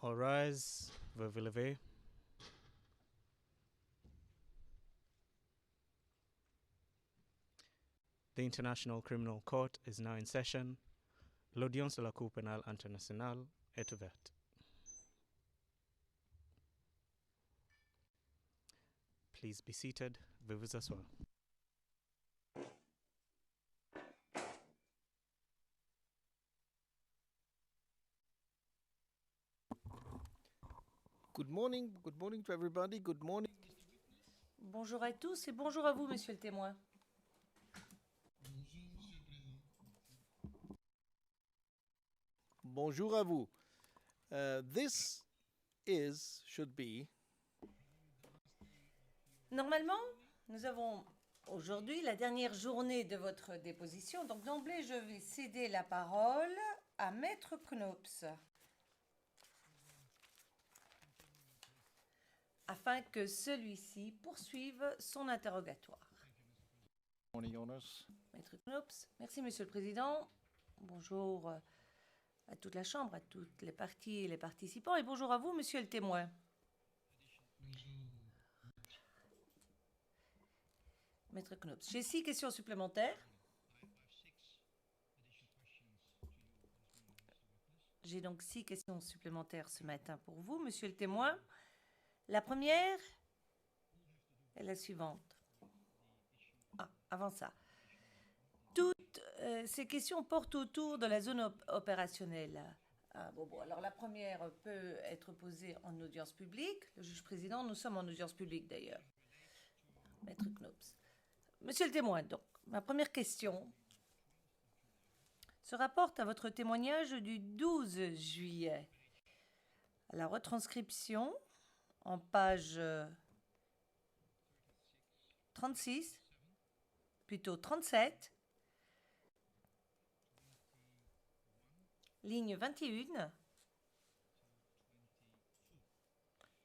All rise, veuve lever. The International Criminal Court is now in session. L'audience de la Cour pénale internationale est ouverte. Please be seated. Veuillez vous asseoir. Good morning to everybody. Good morning. Bonjour à tous et bonjour à vous, monsieur le témoin. Bonjour à vous. Should be. Normalement, nous avons aujourd'hui la dernière journée de votre déposition. Donc d'emblée, je vais céder la parole à Maître Knops afin que celui-ci poursuive son interrogatoire. Morning, Jonas. Maître Knops, merci monsieur le Président. Bonjour à toute la Chambre, à toutes les parties et les participants, et bonjour à vous, monsieur le témoin. Maître Knops, j'ai 6 questions supplémentaires. J'ai donc 6 questions supplémentaires ce matin pour vous, monsieur le témoin. La première est la suivante. Avant ça. Toutes ces questions portent autour de la zone opérationnelle. Alors la première peut être posée en audience publique. Le juge président, nous sommes en audience publique d'ailleurs. Maître Knops. Monsieur le témoin, donc, ma première question se rapporte à votre témoignage du 12 juillet. La retranscription en page 36, plutôt 37, ligne 21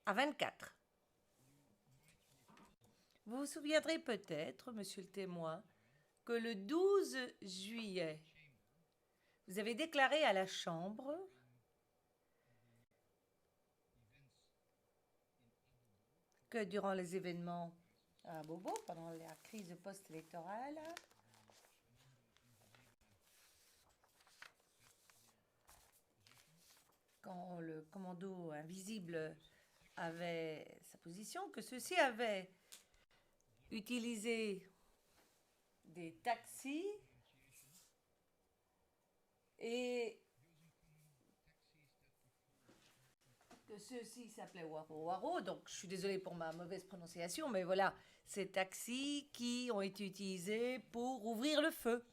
à 24. Vous vous souviendrez peut-être, monsieur le témoin, que le 12 juillet, vous avez déclaré à la Chambre que durant les événements à Bobo, pendant la crise post-électorale, quand le commando invisible avait sa position, que ceux-ci avaient utilisé des taxis et que ceux-ci s'appelaient Waro Waro, donc je suis désolée pour ma mauvaise prononciation, mais voilà, ces taxis qui ont été utilisés pour ouvrir le feu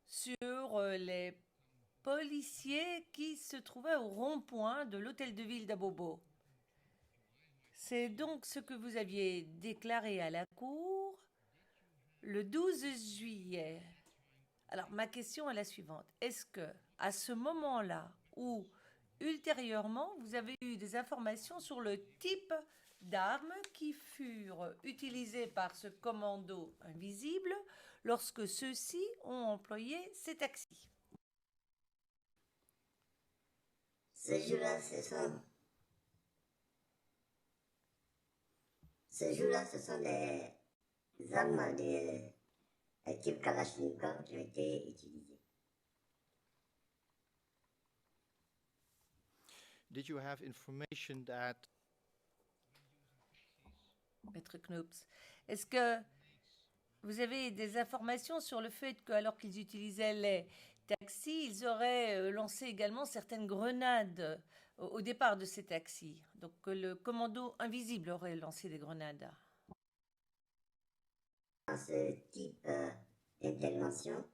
sur les policiers qui se trouvaient au rond-point de l'hôtel de ville d'Abobo. C'est donc ce que vous aviez déclaré à la Cour le 12 juillet. Alors ma question est la suivante. Est-ce que à ce moment-là ou ultérieurement, vous avez eu des informations sur le type d'armes qui furent utilisées par ce commando invisible lorsque ceux-ci ont employé ces taxis? Ce jour-là, ce sont des armes de type Kalachnikov qui ont été utilisées. Did you have information that Maître Knops, est-ce que vous avez des informations sur le fait qu'alors qu'ils utilisaient les taxis, ils auraient lancé également certaines grenades au départ de ces taxis? Donc que le commando invisible aurait lancé des grenades. Dans ce type d'intervention,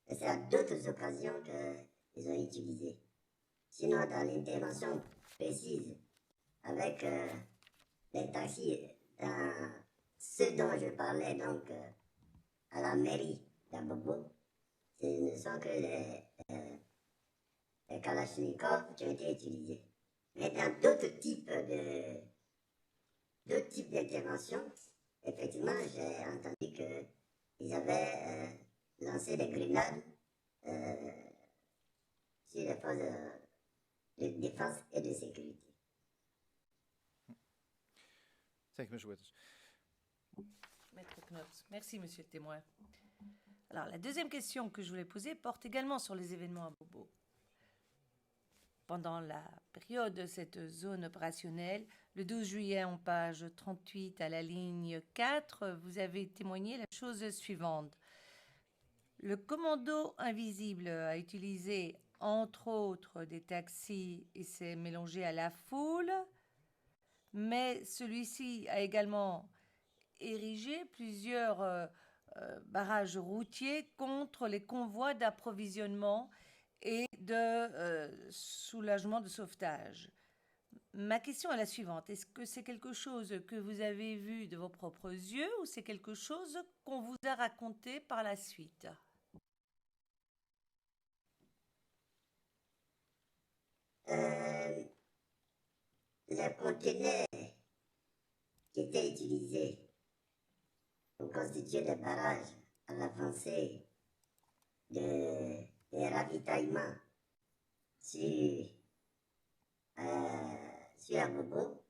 c'est à d'autres occasions qu'ils ont utilisé. Sinon, dans l'intervention précise, avec les taxis, dans ce dont je parlais, donc à la mairie d'Abobo, ce ne sont que les Kalachnikov qui ont été utilisés. Mais dans d'autres types d'interventions, effectivement, j'ai entendu qu'ils avaient lancé des grenades sur les forces de défense et de sécurité. Thank you, Mr. Witness. Maître Knops. Merci, monsieur le témoin. Alors, la deuxième question que je voulais poser porte également sur les événements à Bobo. Pendant la période de cette zone opérationnelle, le 12 juillet, en page 38 à la ligne 4, vous avez témoigné la chose suivante. Le commando invisible a utilisé, entre autres, des taxis et s'est mélangé à la foule, mais celui-ci a également érigé plusieurs barrages routiers contre les convois d'approvisionnement et de soulagement de sauvetage. Ma question est la suivante. Est-ce que c'est quelque chose que vous avez vu de vos propres yeux ou c'est quelque chose qu'on vous a raconté par la suite? Les conteneurs qui étaient utilisés pour constituer des barrages à l'avancée des ravitaillements sur Abobo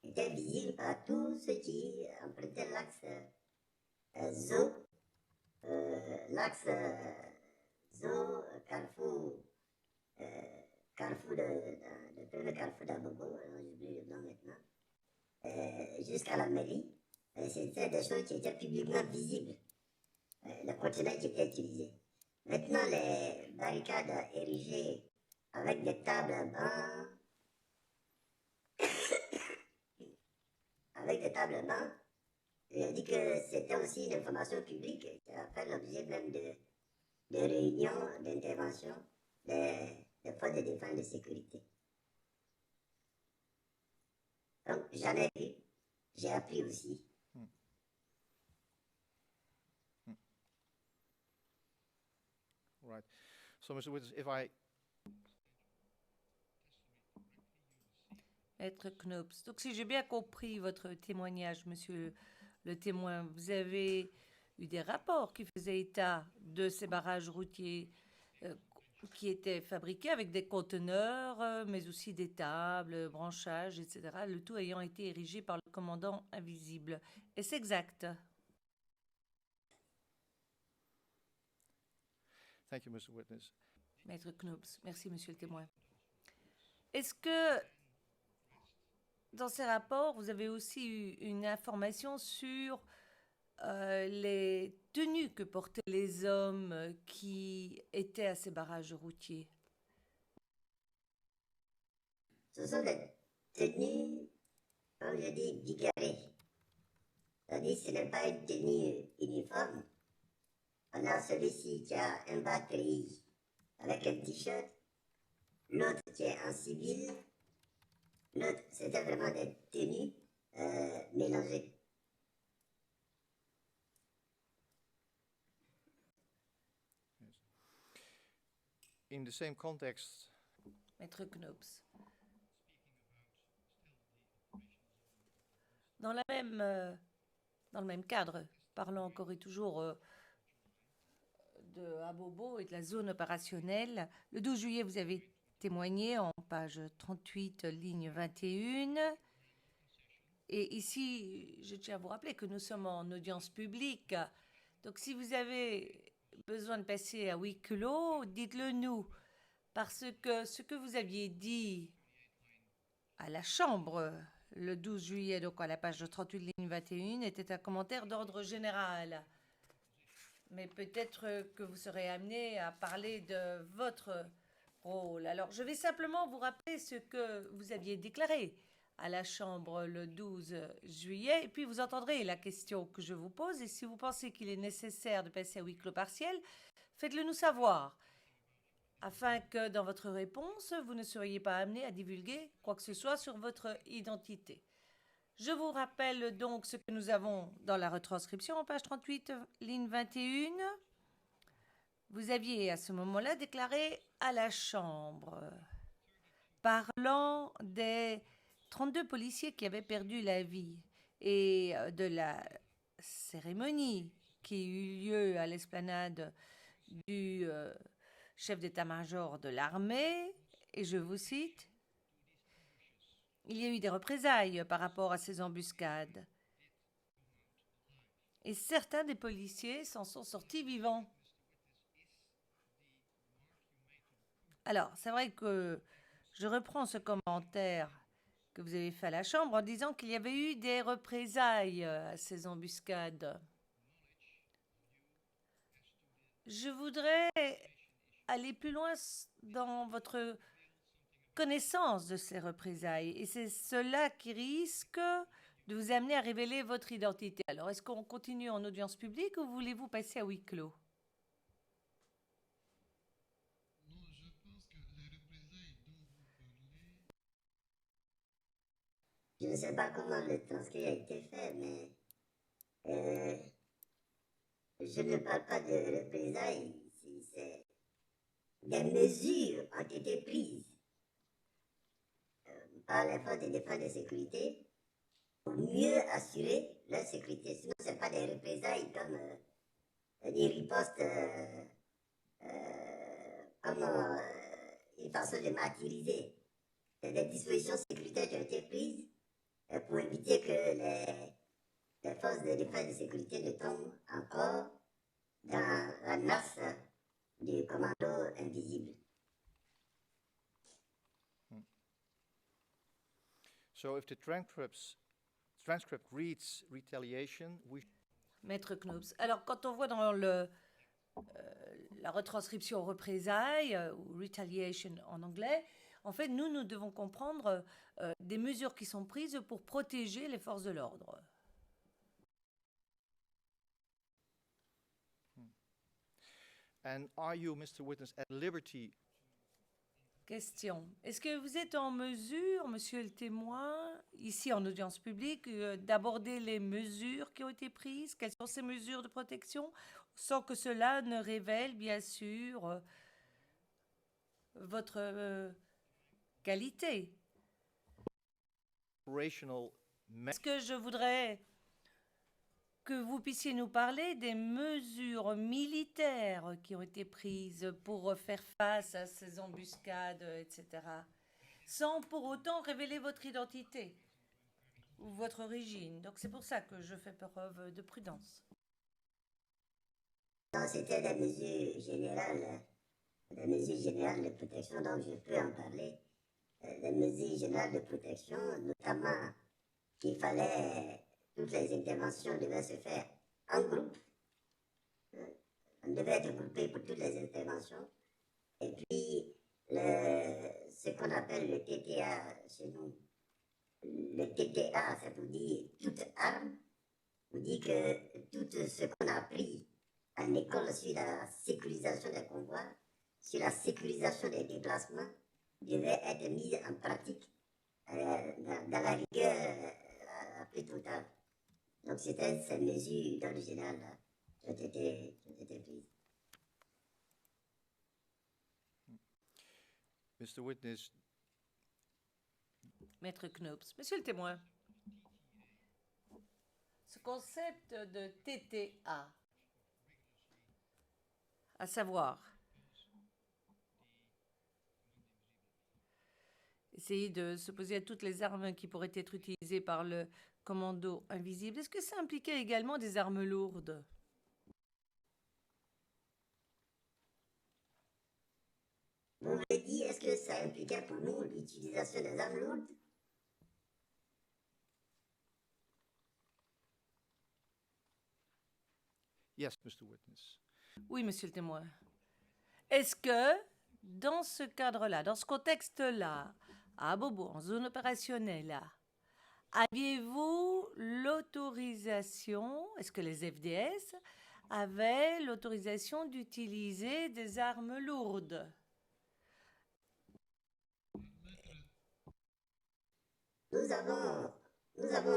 étaient visibles par tous ceux qui empruntaient l'axe Zo, Carrefour le premier carrefour d'Abobo, j'oublie le nom maintenant, jusqu'à la mairie. C'était des choses qui étaient publiquement visibles, les conteneurs qui étaient utilisés. Maintenant, les barricades érigées avec des tables à bancs, je dis que c'était aussi une information publique qui a fait l'objet même de réunions, d'interventions des forces de défense et de sécurité. Donc, j'en ai vu, j'ai appris aussi. Right. So, Mr. Witness, if I Maître Knops. Donc, si j'ai bien compris votre témoignage, monsieur le témoin, vous avez eu des rapports qui faisaient état de ces barrages routiers qui étaient fabriqués avec des conteneurs, mais aussi des tables, branchages, etc., le tout ayant été érigé par le commandant invisible. Est-ce exact? Thank you, Mr. Witness. Maître Knops. Merci, monsieur le témoin. Est-ce que dans ces rapports, vous avez aussi eu une information sur les tenues que portaient les hommes qui étaient à ces barrages routiers? Ce sont des tenues, comme je dis, bigarrées. C'est-à-dire que ce n'est pas une tenue uniforme. On a celui-ci qui a un bas gris avec un t-shirt, l'autre qui est en civil, l'autre, c'était vraiment des tenues mélangées. In the same context, Maître Knops. Dans le même cadre, parlant encore et toujours de Abobo et de la zone opérationnelle, le 12 juillet, vous avez témoigné en page 38, ligne 21. Et ici, je tiens à vous rappeler que nous sommes en audience publique. Donc, si vous avez besoin de passer à huis clos, dites-le nous. Parce que ce que vous aviez dit à la Chambre le 12 juillet, donc à la page 38, ligne 21, était un commentaire d'ordre général. Mais peut-être que vous serez amené à parler de votre rôle. Alors, je vais simplement vous rappeler ce que vous aviez déclaré à la Chambre le 12 juillet, et puis vous entendrez la question que je vous pose, et si vous pensez qu'il est nécessaire de passer à huis clos partiel, faites-le nous savoir, afin que dans votre réponse, vous ne seriez pas amené à divulguer quoi que ce soit sur votre identité. Je vous rappelle donc ce que nous avons dans la retranscription en page 38, ligne 21. Vous aviez à ce moment-là déclaré à la Chambre, parlant des 32 policiers qui avaient perdu la vie et de la cérémonie qui eut lieu à l'esplanade du chef d'état-major de l'armée et je vous cite, il y a eu des représailles par rapport à ces embuscades. Et certains des policiers s'en sont sortis vivants. Alors, c'est vrai que je reprends ce commentaire que vous avez fait à la Chambre en disant qu'il y avait eu des représailles à ces embuscades. Je voudrais aller plus loin dans votre connaissance de ces représailles. Et c'est cela qui risque de vous amener à révéler votre identité. Alors, est-ce qu'on continue en audience publique ou voulez-vous passer à huis clos? Non, je pense que les représailles dont vous parlez, Je ne sais pas comment le transcrit a été fait, mais je ne parle pas de représailles si c'est des mesures ont été prises par les forces de défense et de sécurité pour mieux assurer leur sécurité. Sinon, ce n'est pas des représailles comme des ripostes, comme une façon de martyriser. C'est des dispositions sécuritaires qui ont été prises pour éviter que les forces de défense et de sécurité ne tombent encore dans la nasse du commando invisible. So if the transcript reads retaliation, Maître Knops. Alors, quand on voit dans la retranscription représailles, ou retaliation en anglais, en fait, nous devons comprendre des mesures qui sont prises pour protéger les forces de l'ordre. and are you, Mr. Witness, at liberty Question. Est-ce que vous êtes en mesure, monsieur le témoin, ici en audience publique, d'aborder les mesures qui ont été prises? Quelles sont ces mesures de protection? Sans que cela ne révèle, bien sûr, votre qualité. operational Est-ce que je voudrais que vous puissiez nous parler des mesures militaires qui ont été prises pour faire face à ces embuscades, etc., sans pour autant révéler votre identité ou votre origine. Donc c'est pour ça que je fais preuve de prudence. Non, c'était des mesures générales de protection, donc je peux en parler. Des mesures générales de protection, notamment qu'il fallait, toutes les interventions devaient se faire en groupe. On devait être groupé pour toutes les interventions. Et puis, ce qu'on appelle le TTA chez nous, le TTA, ça veut dire toute arme, vous dit que tout ce qu'on a appris à l'école sur la sécurisation des convois, sur la sécurisation des déplacements, devait être mis en pratique dans la rigueur la plus totale. Donc c'était ces mesures dans le général là, qui ont été prises. Mr. Witness, Maître Knops, monsieur le témoin, ce concept de TTA, à savoir essayer de s'opposer à toutes les armes qui pourraient être utilisées par le commando invisible, est-ce que ça impliquait également des armes lourdes? Vous m'avez dit, est-ce que ça impliquait pour nous l'utilisation des armes lourdes? yes, Mr. Witness. Oui, monsieur le témoin. Est-ce que, dans ce cadre-là, dans ce contexte-là, à Bobo, en zone opérationnelle, aviez-vous l'autorisation, est-ce que les FDS avaient l'autorisation d'utiliser des armes lourdes? Nous avons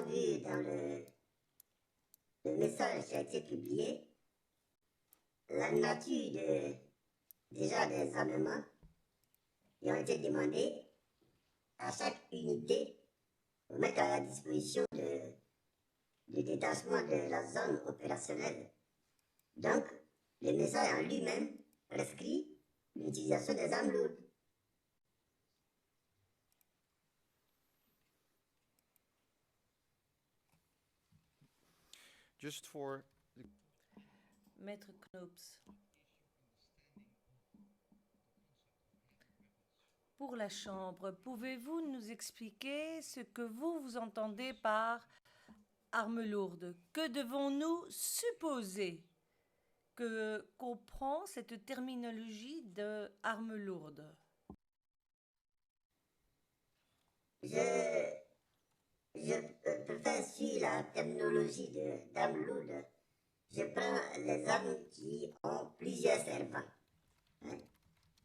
vu dans le message qui a été publié la nature déjà des armements qui ont été demandés à chaque unité pour mettre à la disposition du détachement de la zone opérationnelle. Donc, le message en lui-même prescrit l'utilisation des armes lourdes. just for Maître Knops. Pour la chambre, pouvez-vous nous expliquer ce que vous entendez par arme lourde? Que devons-nous supposer que comprend cette terminologie de arme lourde? Je préfère suivre la terminologie d'arme lourde. Je prends les armes qui ont plusieurs servants. Hein.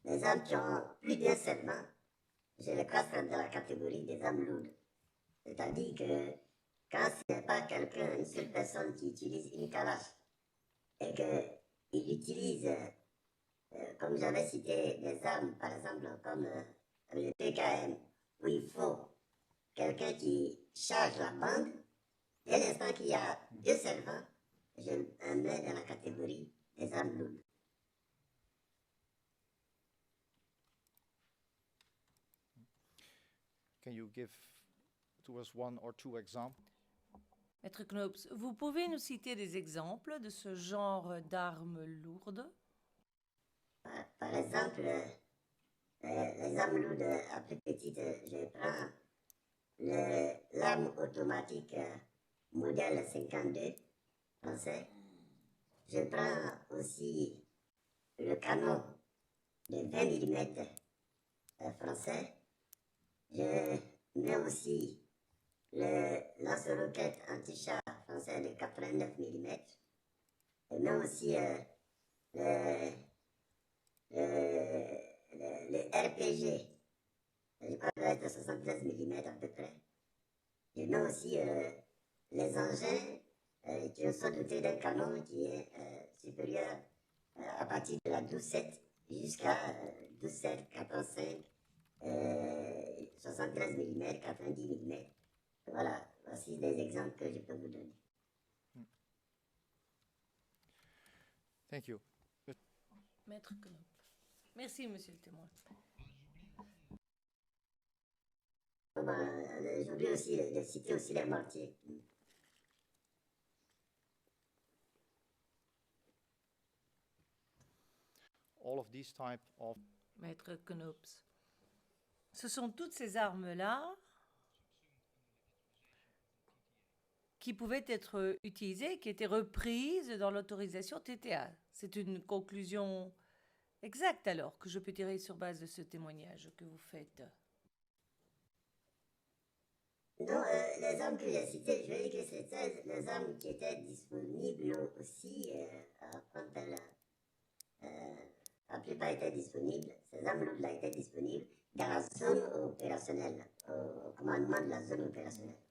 Les armes qui ont plus d'un servant, je les classe dans la catégorie des armes lourdes. C'est-à-dire que quand ce n'est pas quelqu'un, une seule personne qui utilise une calache et qu'il utilise, comme j'avais cité, des armes, par exemple, comme le PKM, où il faut quelqu'un qui charge la bande, dès l'instant qu'il y a deux servants, je le mets dans la catégorie des armes lourdes. Can you give to us one or two examples? Maître Knops, vous pouvez nous citer des exemples de ce genre d'armes lourdes? Par exemple, les armes lourdes à plus petite, je prends l'arme automatique modèle 52 français. Je prends aussi le canon de 20 mm français. Je mets aussi le lance-roquette anti-char français de 89 mm. Je mets aussi le RPG, je crois que ça doit être 73 mm à peu près. Je mets aussi les engins qui sont dotés d'un canon qui est supérieur à partir de la 12.7 jusqu'à 12.7, 14.5, 73 mm, 90 mm. Voilà, voici des exemples que je peux vous donner. Thank you. Maître Knops. Merci, monsieur le témoin. J'oublie aussi de citer aussi les mortiers. All of these type of Maître Knops. Ce sont toutes ces armes-là qui pouvaient être utilisées, qui étaient reprises dans l'autorisation TTA. C'est une conclusion exacte alors que je peux tirer sur base de ce témoignage que vous faites. Non, les armes que j'ai citées, je vais dire que c'était les armes qui étaient disponibles aussi quand la plupart étaient disponibles. Ces armes-là étaient disponibles dans la zone opérationnelle, au commandement de la zone opérationnelle.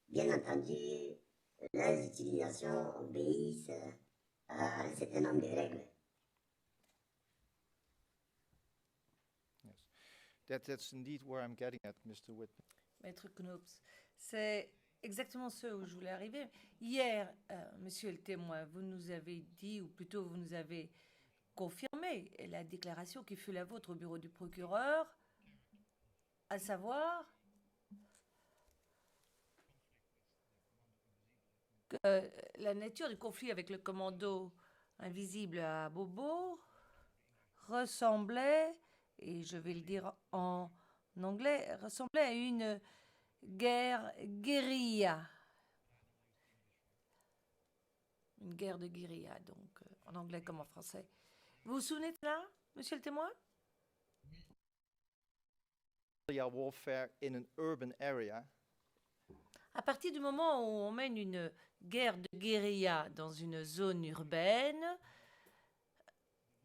Bien entendu, leurs utilisations obéissent à un certain nombre de règles. yes, that's indeed where I'm getting at, Mr. Whitman. Maître Knops, c'est exactement ce où je voulais arriver. Hier, monsieur le témoin, vous nous avez dit, ou plutôt vous nous avez confirmé la déclaration qui fut la vôtre au bureau du procureur, à savoir que la nature du conflit avec le commando invisible à Bobo ressemblait, et je vais le dire en anglais, ressemblait à une guérilla. Une guerre de guérilla, donc en anglais comme en français. Vous vous souvenez de cela, monsieur le témoin? Guerrilla warfare in an urban area À partir du moment où on mène une guerre de guérilla dans une zone urbaine,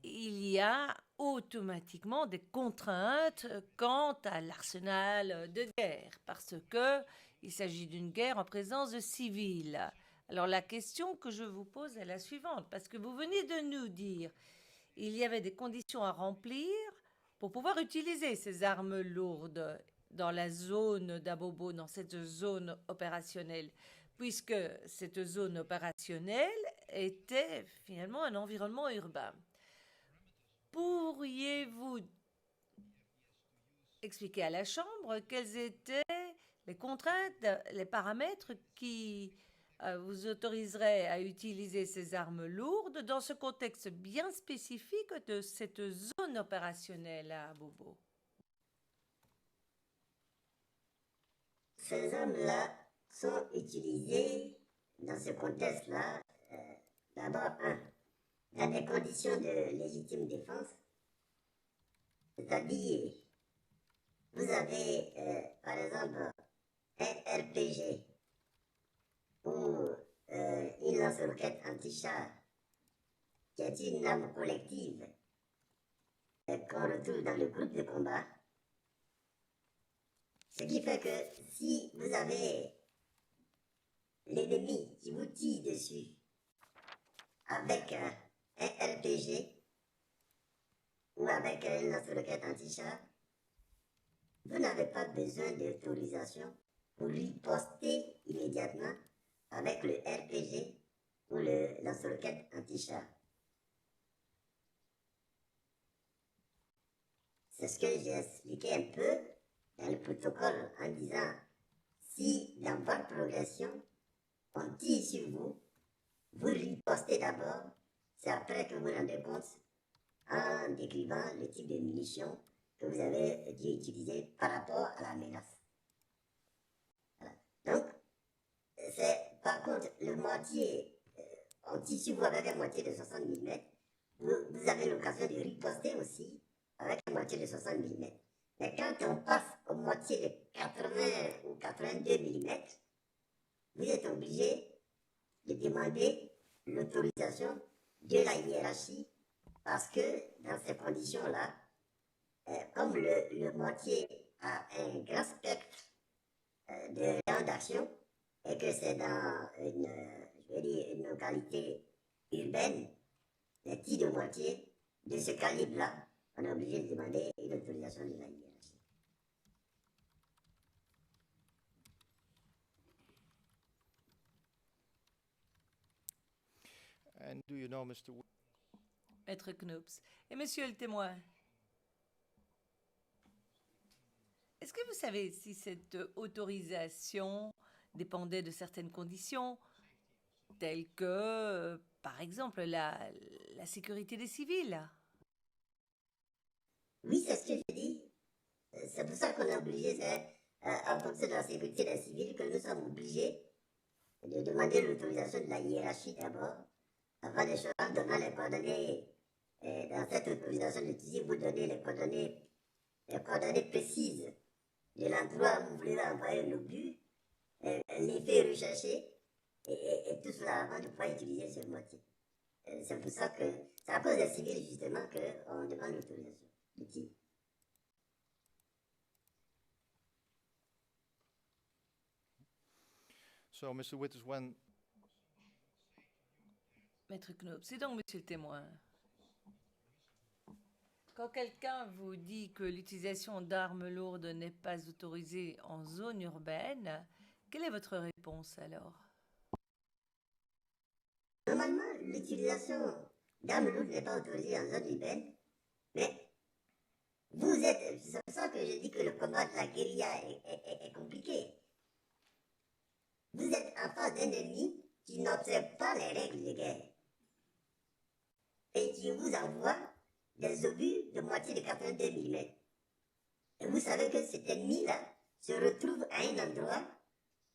il y a automatiquement des contraintes quant à l'arsenal de guerre, parce qu'il s'agit d'une guerre en présence de civils. Alors la question que je vous pose est la suivante, parce que vous venez de nous dire qu'il y avait des conditions à remplir pour pouvoir utiliser ces armes lourdes dans la zone d'Abobo, dans cette zone opérationnelle, puisque cette zone opérationnelle était finalement un environnement urbain. Pourriez-vous expliquer à la Chambre quelles étaient les contraintes, les paramètres qui vous autoriserait à utiliser ces armes lourdes dans ce contexte bien spécifique de cette zone opérationnelle à Bobo. Ces armes-là sont utilisées dans ce contexte-là, d'abord, dans des conditions de légitime défense, c'est-à-dire, vous avez, par exemple, un RPG ou une lance-roquette anti-char, qui est une arme collective qu'on retrouve dans le groupe de combat. Ce qui fait que si vous avez l'ennemi qui vous tire dessus avec un RPG ou avec une lance-roquette anti-char, vous n'avez pas besoin d'autorisation pour riposter immédiatement avec le RPG ou le lance-roquette anti-char. C'est ce que j'ai expliqué un peu dans le protocole en disant, si dans votre progression, on tire sur vous, vous ripostez d'abord, c'est après que vous vous rendez compte en décrivant le type de munitions que vous avez dû utiliser par rapport à la menace. Voilà. Donc, c'est par contre le mortier, on tire sur vous avec un mortier de 60 mm, vous avez l'occasion de riposter aussi avec un mortier de 60 mm. Mais quand on passe au mortier de 80 ou 82 mm, vous êtes obligé de demander l'autorisation de la hiérarchie parce que dans ces conditions-là, comme le mortier a un grand spectre de rayon d'action et que c'est dans une localité urbaine, les tirs de mortier de ce calibre-là, on est obligé de demander une autorisation de la hiérarchie. And do you know, Mr. Maître Knops. Et monsieur le témoin, est-ce que vous savez si cette autorisation dépendait de certaines conditions, telles que, par exemple, la sécurité des civils? Oui, c'est ce que je dis. C'est pour ça qu'on est obligé, en fonction de la sécurité des civils, que nous sommes obligés de demander l'autorisation de la hiérarchie d'abord, avant de choisir, en donnant les coordonnées. Dans cette autorisation d'utiliser, vous donnez les coordonnées précises de l'endroit où vous voulez envoyer l'obus, l'effet recherché, et tout cela avant de pouvoir utiliser ce mortier. C'est pour ça que, c'est à cause des civils justement qu'on demande l'autorisation du tir. So, Mr. Withers, when Maître Knops, c'est donc monsieur le témoin. Quand quelqu'un vous dit que l'utilisation d'armes lourdes n'est pas autorisée en zone urbaine, quelle est votre réponse alors? Normalement, l'utilisation d'armes lourdes n'est pas autorisée en zone urbaine, mais c'est pour ça que je dis que le combat de la guérilla est compliqué. Vous êtes en face d'un ennemi qui n'observe pas les règles de guerre et qui vous envoie des obus de moitié de 82 mm. Et vous savez que cet ennemi-là se retrouve à un endroit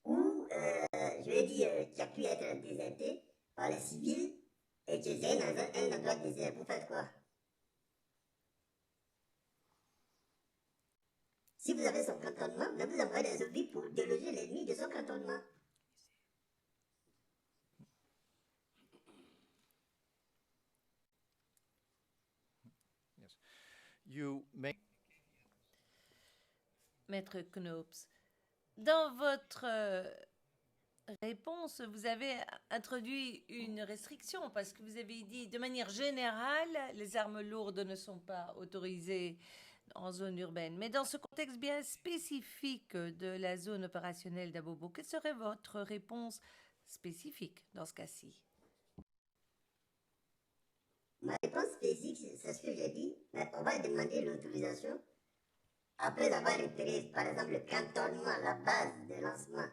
où, je vais dire, qui a pu être déserté par les civils et qui est dans un endroit désert. Vous faites quoi? Si vous avez son cantonnement, mais vous envoyez des obus pour déloger l'ennemi de son cantonnement. you make Maître Knops, dans votre réponse, vous avez introduit une restriction parce que vous avez dit de manière générale, les armes lourdes ne sont pas autorisées en zone urbaine. Mais dans ce contexte bien spécifique de la zone opérationnelle d'Abobo, quelle serait votre réponse spécifique dans ce cas-ci? Ma réponse spécifique, c'est ce que j'ai dit, mais on va demander l'autorisation après avoir repéré, par exemple, le cantonnement, la base de lancement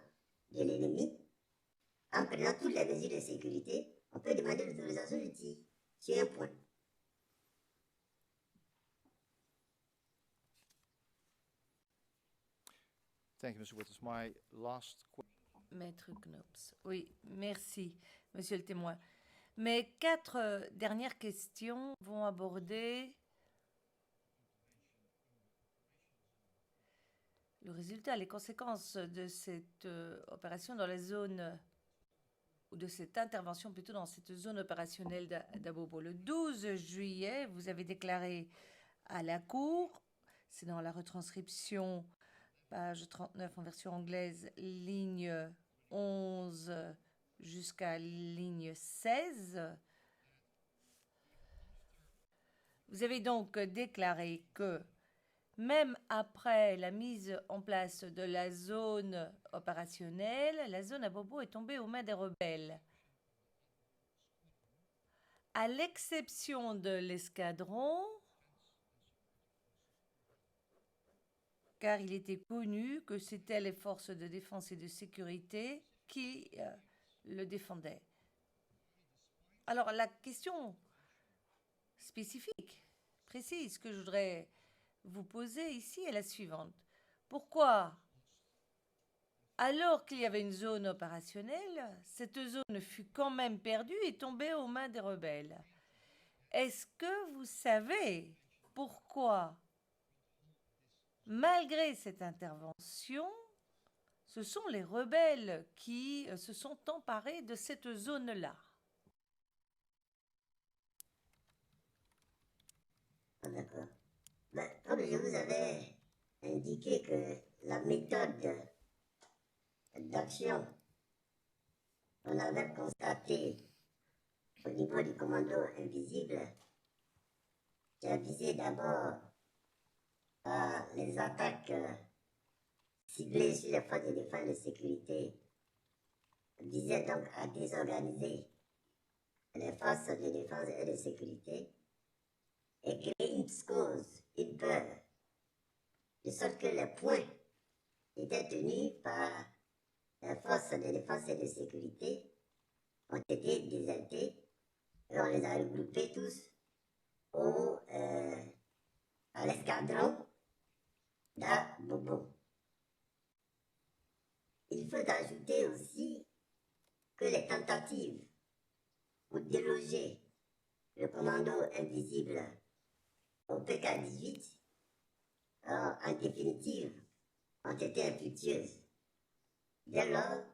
de l'ennemi, en prenant toutes les mesures de sécurité, on peut demander l'autorisation du tir sur un point. Thank you, Mr. Withers. My last question. Maître Knops. Oui, merci, monsieur le témoin. Mes 4 dernières questions vont aborder le résultat, les conséquences de cette opération dans la zone, ou de cette intervention plutôt dans cette zone opérationnelle d'Abobo. Le 12 juillet, vous avez déclaré à la Cour, c'est dans la retranscription, page 39 en version anglaise, ligne 11 jusqu'à ligne 16. Vous avez donc déclaré que même après la mise en place de la zone opérationnelle, la zone Abobo est tombée aux mains des rebelles. À l'exception de l'escadron, car il était connu que c'était les forces de défense et de sécurité qui le défendaient. Alors la question spécifique, précise, que je voudrais vous poser ici est la suivante. Pourquoi, alors qu'il y avait une zone opérationnelle, cette zone fut quand même perdue et tombée aux mains des rebelles? Est-ce que vous savez pourquoi, malgré cette intervention, ce sont les rebelles qui se sont emparés de cette zone-là? Ah, d'accord. Ben, comme je vous avais indiqué que la méthode d'action qu'on avait constatée au niveau du commando invisible, j'ai visé d'abord les attaques ciblées sur les forces de défense et de sécurité, visait donc à désorganiser les forces de défense et de sécurité et créer une psychose, une peur, de sorte que les points étaient tenus par les forces de défense et de sécurité ont été désertés et on les a regroupés tous à l'escadron d'Abobo. Il faut ajouter aussi que les tentatives pour déloger le commando invisible au PK-18, en définitive, ont été infructueuses. Dès lors,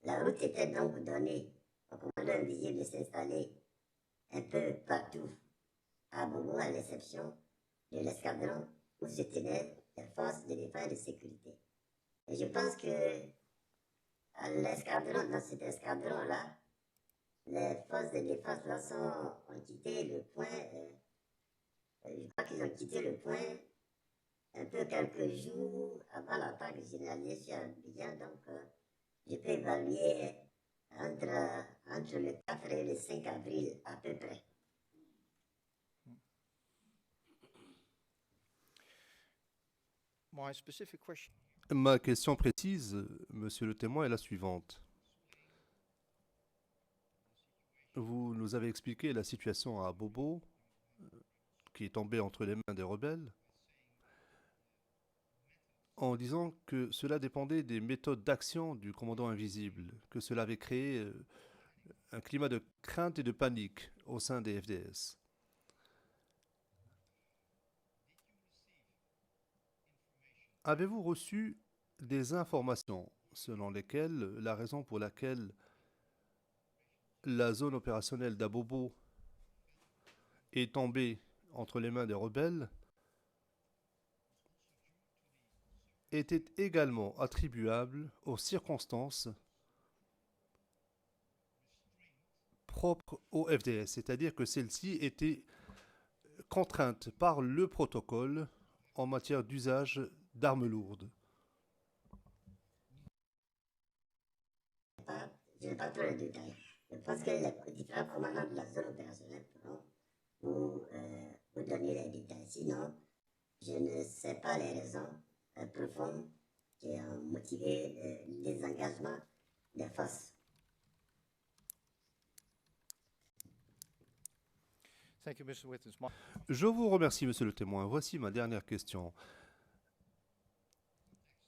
la route était donc donnée au commando invisible de s'installer un peu partout à Bobo, à l'exception de l'escadron où se tenaient les forces de défense et de sécurité. Et je pense que à l'escadron, dans cet escadron-là, les forces de défense là ont quitté le point, je crois qu'ils ont quitté le point un peu quelques jours avant l'attaque généralisée sur Abidjan, donc je peux évaluer entre le 4 et le 5 avril à peu près. My specific question. Ma question précise, monsieur le témoin, est la suivante. Vous nous avez expliqué la situation à Bobo, qui est tombée entre les mains des rebelles, en disant que cela dépendait des méthodes d'action du commandant invisible, que cela avait créé un climat de crainte et de panique au sein des FDS. Avez-vous reçu des informations selon lesquelles la raison pour laquelle la zone opérationnelle d'Abobo est tombée entre les mains des rebelles était également attribuable aux circonstances propres au FDS, c'est-à-dire que celle-ci était contrainte par le protocole en matière d'usage d'armes lourdes? Je n'ai pas trop les détails. Je pense que les différents commandants de la zone opérationnelle pourront vous donner les détails. Sinon, je ne sais pas les raisons profondes qui ont motivé le désengagement des forces Thank you, Mr. Witness. My- Je vous remercie, monsieur le témoin. Voici ma dernière question.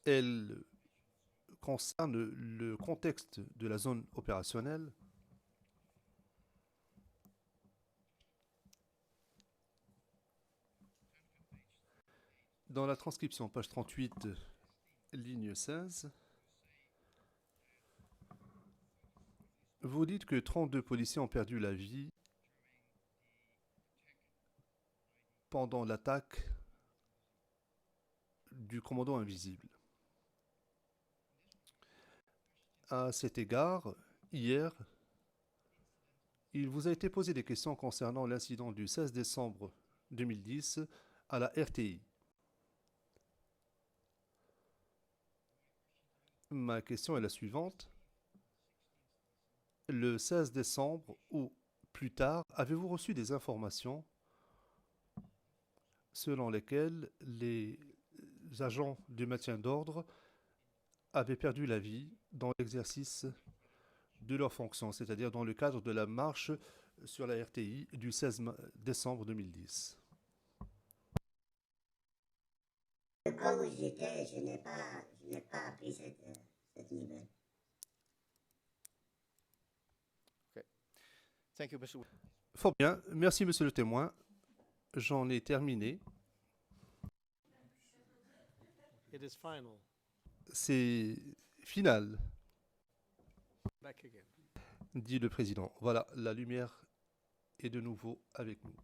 Elle concerne le contexte de la zone opérationnelle. Dans la transcription, page 38, ligne 16, vous dites que 32 policiers ont perdu la vie pendant l'attaque du commando invisible. À cet égard, hier, il vous a été posé des questions concernant l'incident du 16 décembre 2010 à la RTI. Ma question est la suivante. Le 16 décembre ou plus tard, avez-vous reçu des informations selon lesquelles les agents du maintien d'ordre avaient perdu la vie dans l'exercice de leurs fonctions, c'est-à-dire dans le cadre de la marche sur la RTI du 16 décembre 2010? Le cas où j'étais, je n'ai pas appris cette nouvelle. Thank you, Mr. Fort bien, merci monsieur le témoin. J'en ai terminé. It is final. C'est final, Back again. dit le président. Voilà, la lumière est de nouveau avec nous.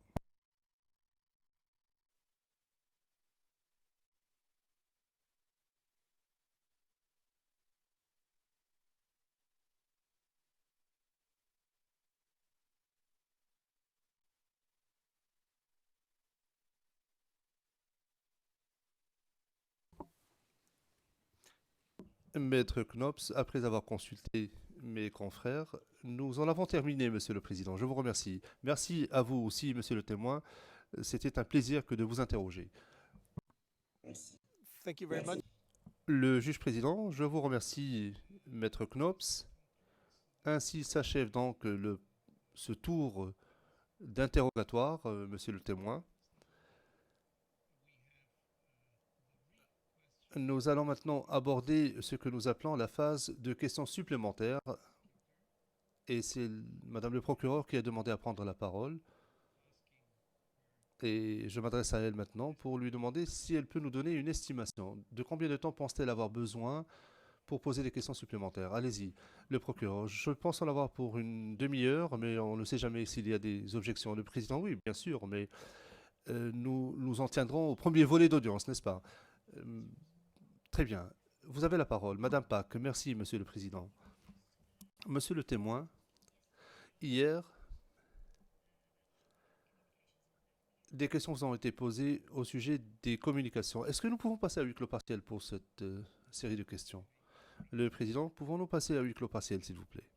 Maître Knops, après avoir consulté mes confrères, nous en avons terminé, Monsieur le Président. Je vous remercie. Merci à vous aussi, Monsieur le témoin. C'était un plaisir que de vous interroger. Merci. Thank you very Merci. much. Le juge président, je vous remercie, Maître Knops. Ainsi s'achève donc ce tour d'interrogatoire, Monsieur le témoin. Nous allons maintenant aborder ce que nous appelons la phase de questions supplémentaires. Et c'est Madame le procureur qui a demandé à prendre la parole. Et je m'adresse à elle maintenant pour lui demander si elle peut nous donner une estimation. De combien de temps pense-t-elle avoir besoin pour poser des questions supplémentaires? Allez-y, le procureur. Je pense en avoir pour une demi-heure, mais on ne sait jamais s'il y a des objections. Le président, oui, bien sûr, mais nous en tiendrons au premier volet d'audience, n'est-ce pas? Très bien. Vous avez la parole. Madame Pack, merci, Monsieur le Président. Monsieur le témoin, hier, des questions vous ont été posées au sujet des communications. Est-ce que nous pouvons passer à huis clos partiel pour cette série de questions? Le Président, pouvons-nous passer à huis clos partiel, s'il vous plaît?